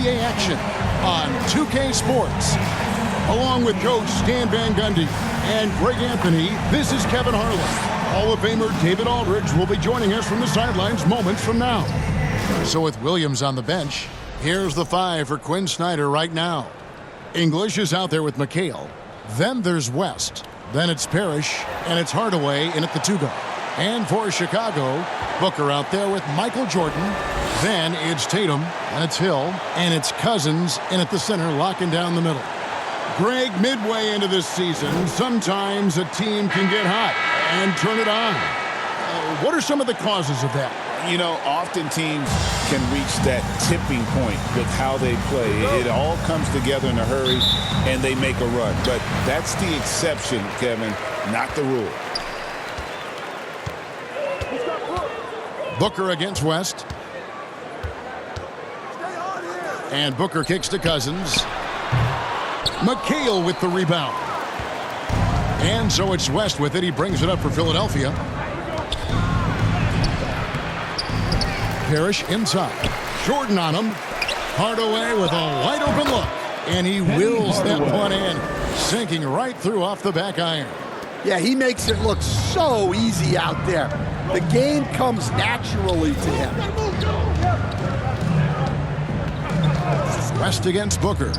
NBA action on 2K Sports. Along with Coach Stan Van Gundy and Greg Anthony, this is Kevin Harlan. Hall of Famer David Aldridge will be joining us from the sidelines moments from now. So with Williams on the bench, here's the 5 for Quinn Snyder right now. English is out there with McHale. Then there's West. Then it's Parrish, and it's Hardaway in at the 2 guard. And for Chicago, Booker out there with Michael Jordan. Then it's Tatum, and it's Hill, and it's Cousins in at the center, locking down the middle. Greg, midway into this season, sometimes a team can get hot and turn it on. What are some of the causes of that? You know, often teams can reach that tipping point with how they play. It all comes together in a hurry, and they make a run. But that's the exception, Kevin, not the rule. Booker against West. And Booker kicks to Cousins. McHale with the rebound. And so it's West with it. He brings it up for Philadelphia. Parrish inside. Jordan on him. Hardaway with a wide open look. And he wills that one in, sinking right through off the back iron. Yeah, he makes it look so easy out there. The game comes naturally to him. West against Booker.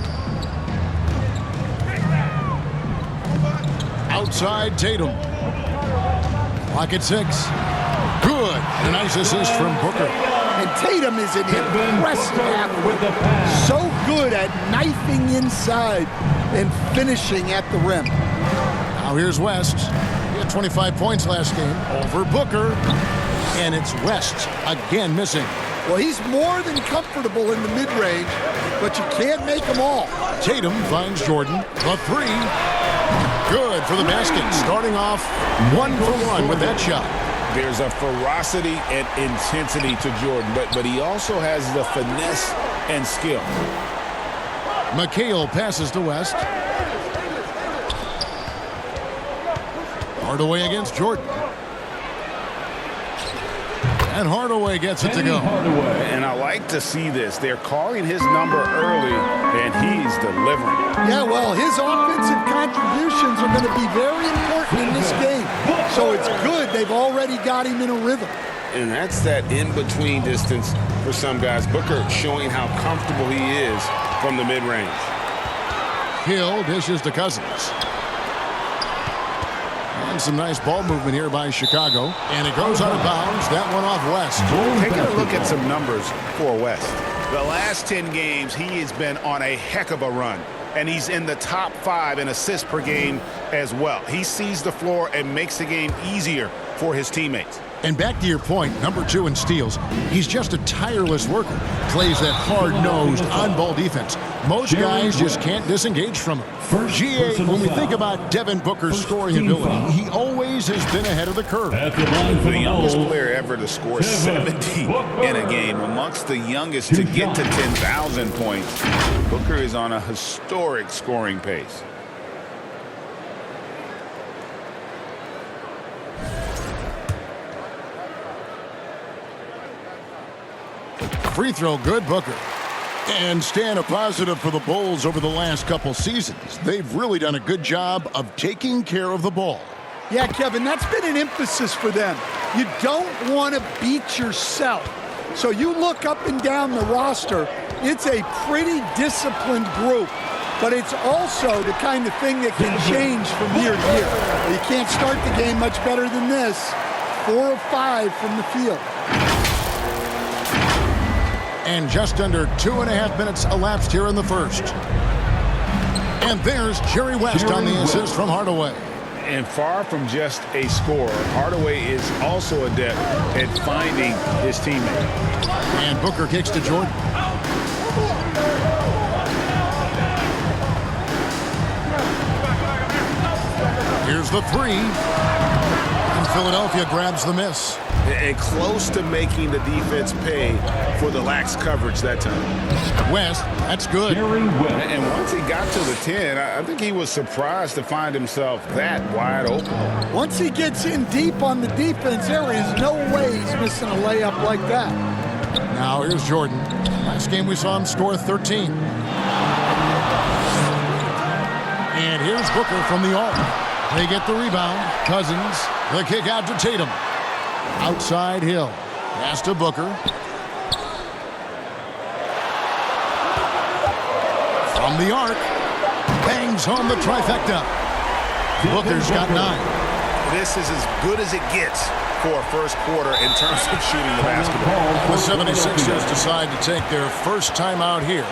Outside Tatum. Clock at 6. Good. A nice assist from Booker. And Tatum is an impressive athlete. So good at knifing inside and finishing at the rim. Now here's West. He had 25 points last game over Booker. And it's West again missing. Well, he's more than comfortable in the mid-range, but you can't make them all. Tatum finds Jordan. The 3. Good for the basket. Starting off 1 for 1 with that shot. There's a ferocity and intensity to Jordan, but he also has the finesse and skill. McHale passes to West. Hardaway against Jordan. And Hardaway gets it to go. And I like to see this. They're calling his number early, and he's delivering. Yeah, well, his offensive contributions are going to be very important in this game. So it's good they've already got him in a rhythm. And that's that in-between distance for some guys. Booker showing how comfortable he is from the mid-range. Hill dishes to Cousins. And some nice ball movement here by Chicago. And it goes out of bounds. That one off West. Taking a look at some numbers for West. The last 10 games, he has been on a heck of a run. And he's in the top 5 in assists per game as well. He sees the floor and makes the game easier for his teammates. And back to your point, number 2 in steals, he's just a tireless worker. Plays that hard-nosed, on-ball defense. Most guys just can't disengage from him. GA, when we think about Devin Booker's scoring ability, he always has been ahead of the curve. The youngest player ever to score 70 in a game, amongst the youngest to get to 10,000 points. Booker is on a historic scoring pace. Free throw good, Booker. And Stan, a positive for the Bulls over the last couple seasons. They've really done a good job of taking care of the ball. Yeah, Kevin, that's been an emphasis for them. You don't want to beat yourself. So you look up and down the roster, it's a pretty disciplined group. But it's also the kind of thing that can change from year to year. You can't start the game much better than this. 4 of 5 from the field. And just under 2.5 minutes elapsed here in the first. And there's Jerry West on the assist from Hardaway. And far from just a scorer, Hardaway is also adept at finding his teammate. And Booker kicks to Jordan. Here's the 3. And Philadelphia grabs the miss. And close to making the defense pay for the lax coverage that time. West, that's good. And once he got to the 10, I think he was surprised to find himself that wide open. Once he gets in deep on the defense, there is no way he's missing a layup like that. Now here's Jordan. Last game we saw him score 13. And here's Booker from the arc. They get the rebound. Cousins, the kick out to Tatum. Outside Hill. Pass to Booker. From the arc. Bangs home the trifecta. Booker's got 9. This is as good as it gets for a first quarter in terms of shooting the basketball. The 76ers decide to take their first time out here.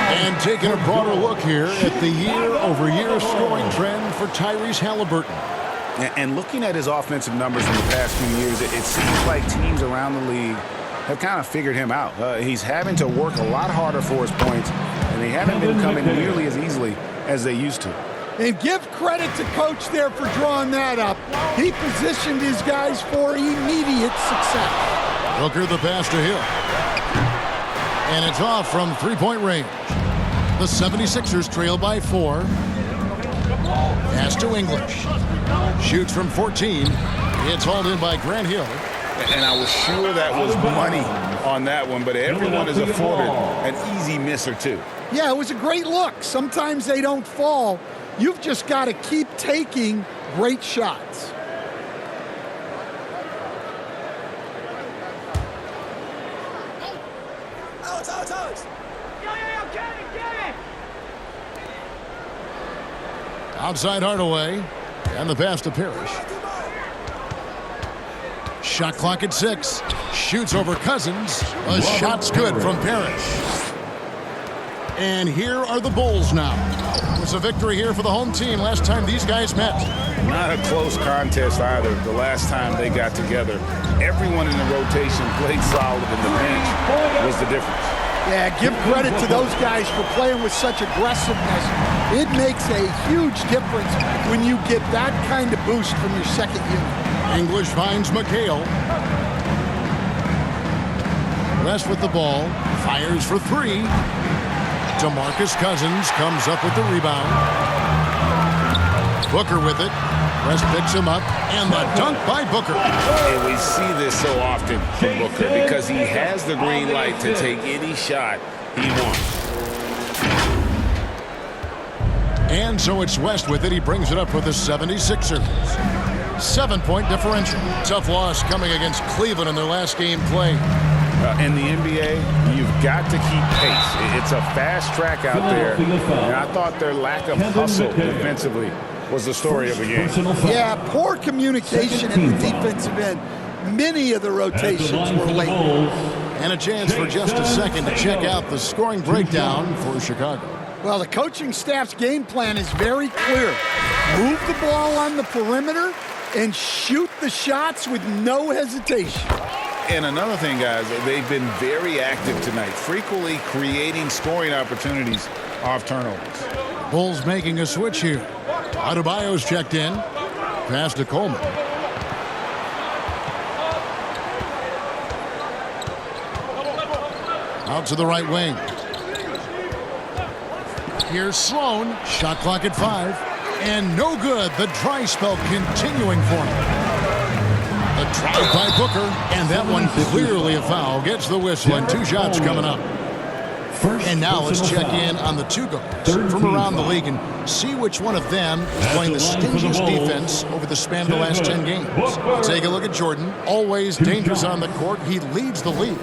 And taking a broader look here at the year-over-year scoring trend for Tyrese Halliburton. And looking at his offensive numbers in the past few years, it seems like teams around the league have kind of figured him out. He's having to work a lot harder for his points, and they haven't been coming nearly as easily as they used to. And give credit to Coach there for drawing that up. He positioned his guys for immediate success. Booker the pass to Hill. And it's off from three-point range. The 76ers trail by 4. Pass to English. Shoots from 14. It's hauled in by Grant Hill. And I was sure that was money on that one, but everyone is afforded an easy miss or two. Yeah, it was a great look. Sometimes they don't fall. You've just got to keep taking great shots. Outside Hardaway. And the pass to Parrish. Shot clock at 6. Shoots over Cousins. A shot's good from Parrish. And here are the Bulls now. It was a victory here for the home team last time these guys met. Not a close contest either. The last time they got together, everyone in the rotation played solid, and the bench was the difference. Yeah, give credit to those guys for playing with such aggressiveness. It makes a huge difference when you get that kind of boost from your second unit. English finds McHale. West with the ball. Fires for 3. DeMarcus Cousins comes up with the rebound. Booker with it. West picks him up. And the dunk by Booker. And we see this so often from Booker because he has the green light to take any shot he wants. And so it's West with it. He brings it up for the 76ers. 7-point differential. Tough loss coming against Cleveland in their last game play. In the NBA, you've got to keep pace. It's a fast track out there. And I thought their lack of hustle defensively was the story of the game. Yeah, poor communication at the defensive end. Many of the rotations were late. And a chance for just a second to check out the scoring breakdown for Chicago. Well, the coaching staff's game plan is very clear. Move the ball on the perimeter and shoot the shots with no hesitation. And another thing, guys, they've been very active tonight, frequently creating scoring opportunities off turnovers. Bulls making a switch here. Adebayo's checked in. Pass to Coleman. Out to the right wing. Here's Sloan. Shot clock at 5. And no good. The dry spell continuing for him. The drive by Booker. And that one clearly a foul. Gets the whistle and 2 shots coming up. And now let's check in on the 2 guards from around the league and see which one of them is playing the stingiest defense over the span of the last 10 games. Take a look at Jordan. Always dangerous on the court. He leads the league.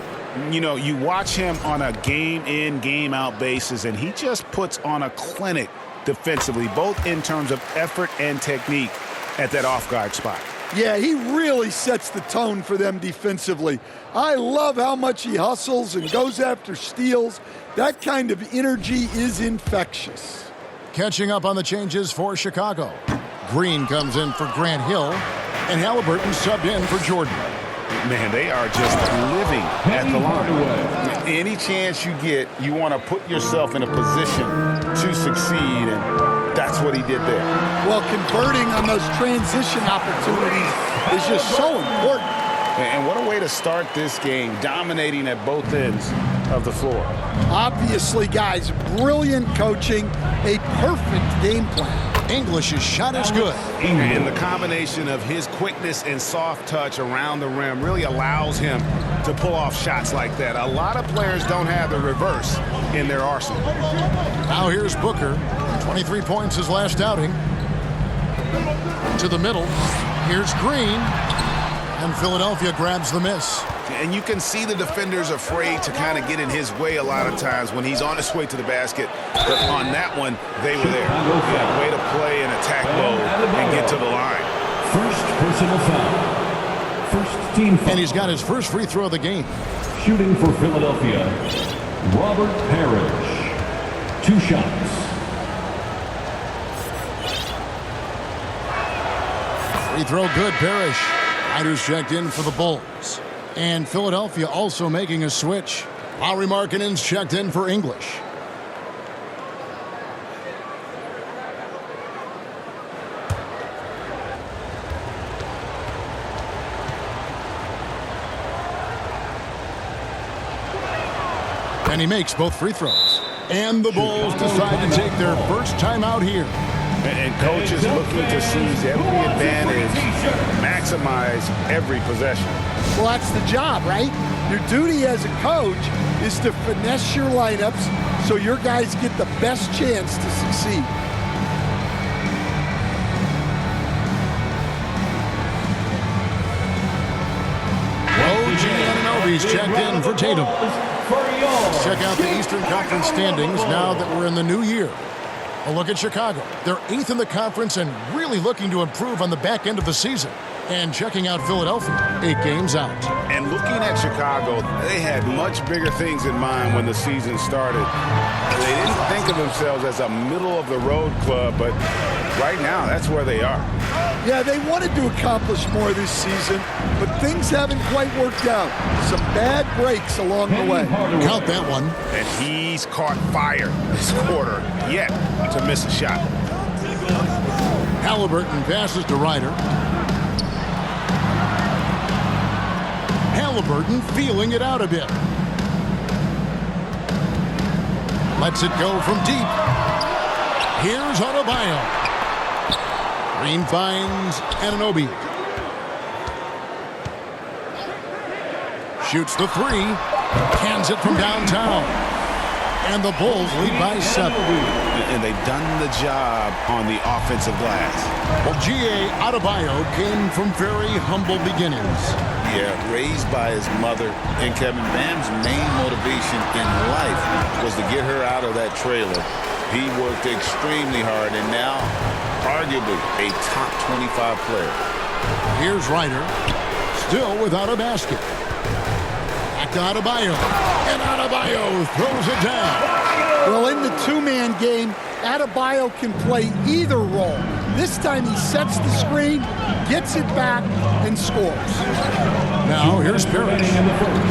You know, you watch him on a game-in, game-out basis, and he just puts on a clinic defensively, both in terms of effort and technique at that off-guard spot. Yeah, he really sets the tone for them defensively. I love how much he hustles and goes after steals. That kind of energy is infectious. Catching up on the changes for Chicago. Green comes in for Grant Hill, and Halliburton subbed in for Jordan. Man, they are just living at the line. Any chance you get, you want to put yourself in a position to succeed, and that's what he did there. Well, converting on those transition opportunities is just so important. And what a way to start this game, dominating at both ends of the floor. Obviously, guys, brilliant coaching, a perfect game plan. English's shot is good. And the combination of his quickness and soft touch around the rim really allows him to pull off shots like that. A lot of players don't have the reverse in their arsenal. Now here's Booker. 23 points his last outing. To the middle. Here's Green. And Philadelphia grabs the miss. And you can see the defenders afraid to kind of get in his way a lot of times when he's on his way to the basket. But on that one, they were there. Yeah, way to play in attack mode and get to the line. First personal foul. First team foul. And he's got his first free throw of the game. Shooting for Philadelphia, Robert Parrish. 2 shots. Free throw good, Parrish. Riders checked in for the Bulls. And Philadelphia also making a switch. Lauri Markkanen's checked in for English. And he makes both free throws. And the Bulls decide to take their first time out here. And coach is looking to seize every advantage, maximize every possession. Well, that's the job, right? Your duty as a coach is to finesse your lineups so your guys get the best chance to succeed. OG Anunoby's checked in for Tatum. Let's check out the Eastern Conference standings now that we're in the new year. A look at Chicago. They're 8th in the conference and really looking to improve on the back end of the season. And checking out Philadelphia, 8 games out. And looking at Chicago, they had much bigger things in mind when the season started. They didn't think of themselves as a middle-of-the-road club, but right now, that's where they are. Yeah, they wanted to accomplish more this season, but things haven't quite worked out. Some bad breaks along the way. Count that one. And he's caught fire this quarter, yet to miss a shot. Halliburton passes to Ryder. Halliburton feeling it out a bit. Lets it go from deep. Here's Adebayo. Green finds Anunoby. Shoots the 3. Cans it from downtown. And the Bulls lead by 7. And they've done the job on the offensive glass. Well, G.A. Adebayo came from very humble beginnings. Yeah, raised by his mother. And Kevin, Bam's main motivation in life was to get her out of that trailer. He worked extremely hard and now, arguably, a top 25 player. Here's Ryder, still without a basket. Back to Adebayo, and Adebayo throws it down. Well, in the two-man game, Adebayo can play either role. This time he sets the screen, gets it back, and scores. Now here's Parrish.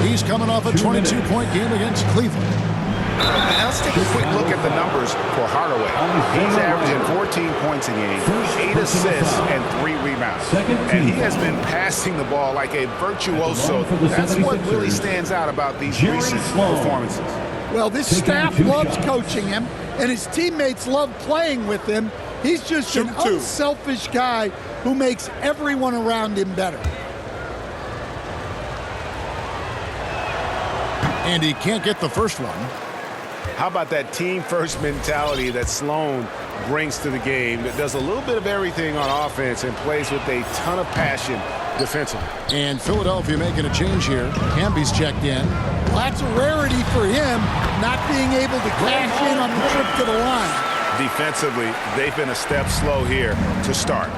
He's coming off a 22-point game against Cleveland. Now let's take a quick look at the numbers for Hardaway. He's averaging 14 points a game, 8 assists, and 3 rebounds. And he has been passing the ball like a virtuoso. That's what really stands out about these recent performances. Well, this staff loves coaching him, and his teammates love playing with him. He's just an unselfish guy who makes everyone around him better. And he can't get the first one. How about that team-first mentality that Sloan brings to the game that does a little bit of everything on offense and plays with a ton of passion defensively. And Philadelphia making a change here. Camby's checked in. Well, that's a rarity for him, not being able to cash in on the trip to the line. Defensively, they've been a step slow here to start.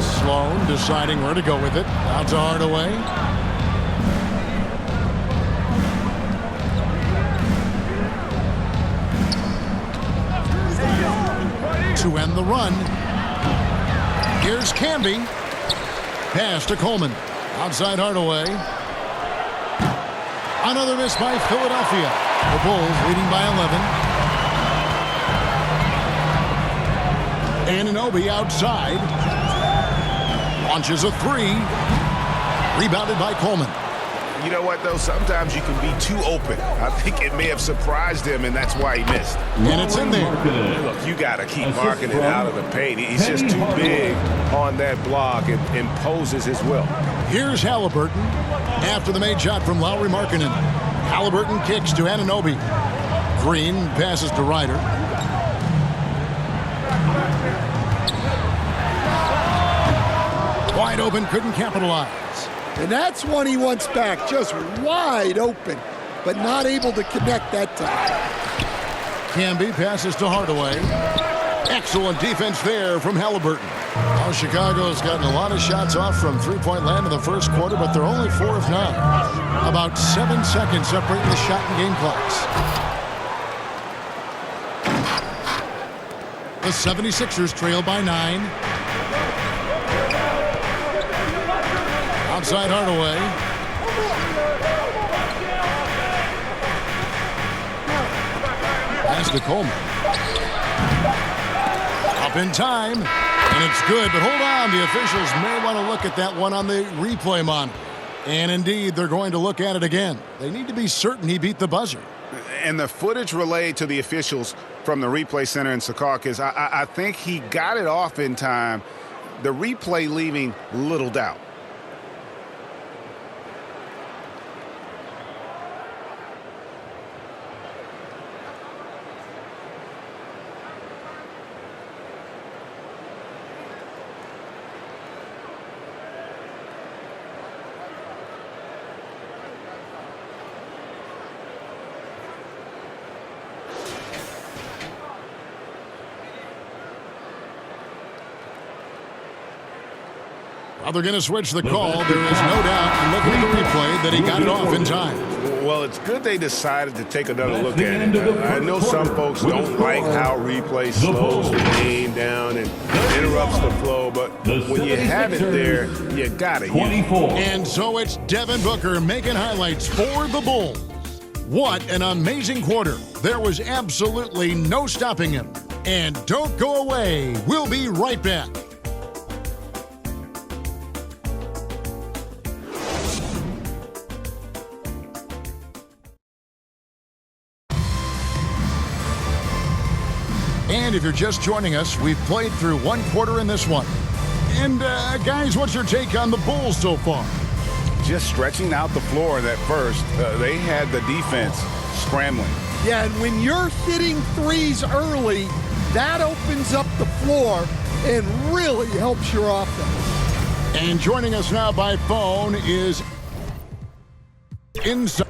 Sloan deciding where to go with it. Out to Hardaway. To end the run. Here's Camby. Pass to Coleman. Outside Hardaway. Another miss by Philadelphia. The Bulls leading by 11. Anunoby outside. Launches a 3. Rebounded by Coleman. You know what, though? Sometimes you can be too open. I think it may have surprised him, and that's why he missed. And it's in there. Look, you got to keep marking it out of the paint. He's just too big on that block and imposes his will. Here's Halliburton after the made shot from Lauri Markkanen. Halliburton kicks to Anunoby. Green passes to Ryder. Wide open, couldn't capitalize. And that's one he wants back, just wide open, but not able to connect that time. Camby passes to Hardaway. Excellent defense there from Halliburton. Now Chicago's gotten a lot of shots off from three-point land in the first quarter, but they're only 4 of 9. About 7 seconds separating the shot and game clocks. The 76ers trail by 9. Outside Hardaway. Pass to Coleman. Up in time. And it's good, but hold on. The officials may want to look at that one on the replay monitor. And indeed, they're going to look at it again. They need to be certain he beat the buzzer. And the footage relayed to the officials from the replay center in Secaucus, I think he got it off in time. The replay leaving little doubt. Well, they're going to switch the call. There is no doubt, looking at the replay, that he got it off in time. Well, it's good they decided to take another look at it. I know some folks don't like how replay slows the game down and interrupts the flow, but when you have it there, you got it. And so it's Devin Booker making highlights for the Bulls. What an amazing quarter. There was absolutely no stopping him. And don't go away. We'll be right back. And if you're just joining us, we've played through one quarter in this one. And guys, what's your take on the Bulls so far? Just stretching out the floor in that first. They had the defense scrambling. Yeah, and when you're hitting threes early, that opens up the floor and really helps your offense. And joining us now by phone is inside.